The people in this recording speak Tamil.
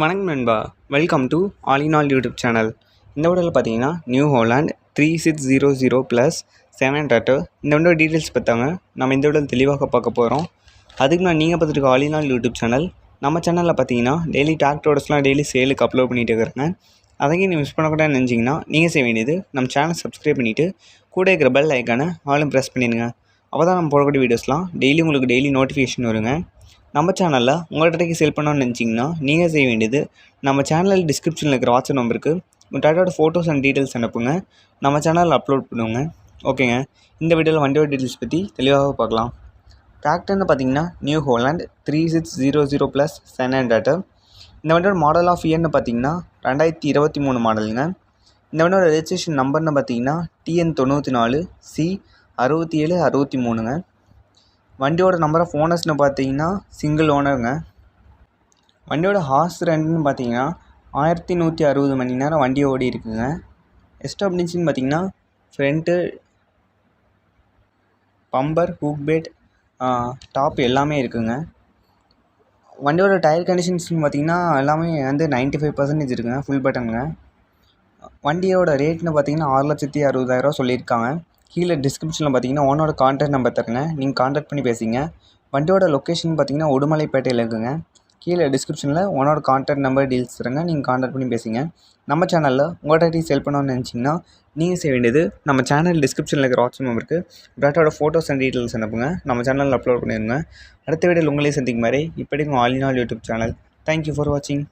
வணக்கம் நண்பா, welcome to all in all YouTube channel. இந்த வீடியோவில் பார்த்தீங்கன்னா நியூ ஹோலாண்ட் 3600 ப்ளஸ் 7 டாட்டர் இந்த வண்டியோட டீட்டெயில்ஸ் பார்த்தாங்க நம்ம இந்த வீடியோவில் தெளிவாக பார்க்க போகிறோம். அதுக்கு நான் நீங்கள் பார்த்துட்டு all in all YouTube channel. நம்ம சேனலில் பார்த்தீங்கன்னா டெய்லி டிராக்டர்ஸ்லாம் டெய்லி சேலுக்கு அப்லோட் பண்ணிட்டு இருக்கிறேங்க. அதையும் நீங்கள் மிஸ் பண்ணக்கூடாதுன்னு நினச்சிங்கன்னா நீங்கள் செய்ய வேண்டியது நம்ம சேனல் சப்ஸ்கிரைப் பண்ணிவிட்டு கூட இருக்கிற பெல் ஐக்கானை ஆலும் ப்ரெஸ் பண்ணிடுங்க. அப்போ தான் நம்ம போடக்கூடிய வீடியோஸ்லாம் உங்களுக்கு டெய்லி நோட்டிஃபிகேஷன் வருங்க. நம்ம சேனலில் உங்கள்கிட்ட சேல் பண்ணணும்னு நினச்சிங்கன்னா நீங்கள் செய்ய வேண்டியது நம்ம சேனல் டிஸ்கிரிப்ஷனில் இருக்கிற வாட்ஸ்அப் நம்பருக்கு உங்கள் டாட்டாவோட ஃபோட்டோஸ் அண்ட் டீட்டெயில்ஸ் அனுப்புங்க. நம்ம சேனலில் அப்லோட் பண்ணுவோங்க. ஓகேங்க, இந்த வீடியோவில் வண்டியோட டீட்டெயில்ஸ் பற்றி தெளிவாக பார்க்கலாம். டிராக்டர்னு பார்த்தீங்கன்னா நியூ ஹோலாண்ட் 3600 ப்ளஸ் 7 டாட்டர். இந்த வண்டியோட மாடல் ஆஃப் இயர்னு பார்த்தீங்கன்னா 2023 மாடலுங்க. இந்த வண்டியோட ரெஜிஸ்ட்ரேஷன் நம்பர்னு பார்த்தீங்கன்னா TN94 C6763ங்க. வண்டியோட நம்பர் ஆஃப் ஓனர்ஸ்னு பார்த்தீங்கன்னா சிங்கிள் ஓனருங்க. வண்டியோட ஹார்ஸ் ரெண்டுன்னு பார்த்தீங்கன்னா 1160 மணி நேரம் வண்டி ஓடி இருக்குங்க. எஸ்டாப்னிச்சின்னு பார்த்தீங்கன்னா front bumper hook pad top எல்லாமே இருக்குங்க. வண்டியோட டயர் கண்டிஷன்ஸ்னு பார்த்தீங்கன்னா எல்லாமே 95% இருக்குங்க, ஃபுல் பட்டனுங்க. வண்டியோட ரேட்னு பார்த்தீங்கன்னா 6,60,000 சொல்லியிருக்காங்க. கீழே டிஸ்கிரிப்ஷனில் பார்த்தீங்கன்னா ஓனரோட கான்டாக்ட் நம்பர் தருங்க, நீங்கள் கான்டாக்ட் பண்ணி பேசிங்க. வண்டியோட லொக்கேஷன் பார்த்தீங்கன்னா உடுமலைப்பேட்டையில் இருக்குங்க. கீழே டிஸ்கிரிப்ஷனில் ஓனரோட கான்டாக்ட் நம்பர் டீல்ஸ் தருங்க, நீங்கள் கான்டாக்ட் பண்ணி பேசிங்க. நம்ம சேனலில் உங்கள்கிட்ட சேல் பண்ணணும்னு நினச்சிங்கன்னா நீங்கள் செய்ய வேண்டியது நம்ம சேனல் டிஸ்கிரிப்ஷனில் இருக்கிற வாட்ஸ்அப் நம்பருக்கு டாட்டாவோட ஃபோட்டோஸ் அண்ட் டீட்டெயில்ஸ் அனுப்புங்க. நம்ம சேனலில் அப்லோட் பண்ணிடுங்க. அடுத்த வீடியோவில் உங்களே சந்திக்கும் மாதிரி இப்படி உங்கள் all in all YouTube channel. Thank you for வாட்சிங்.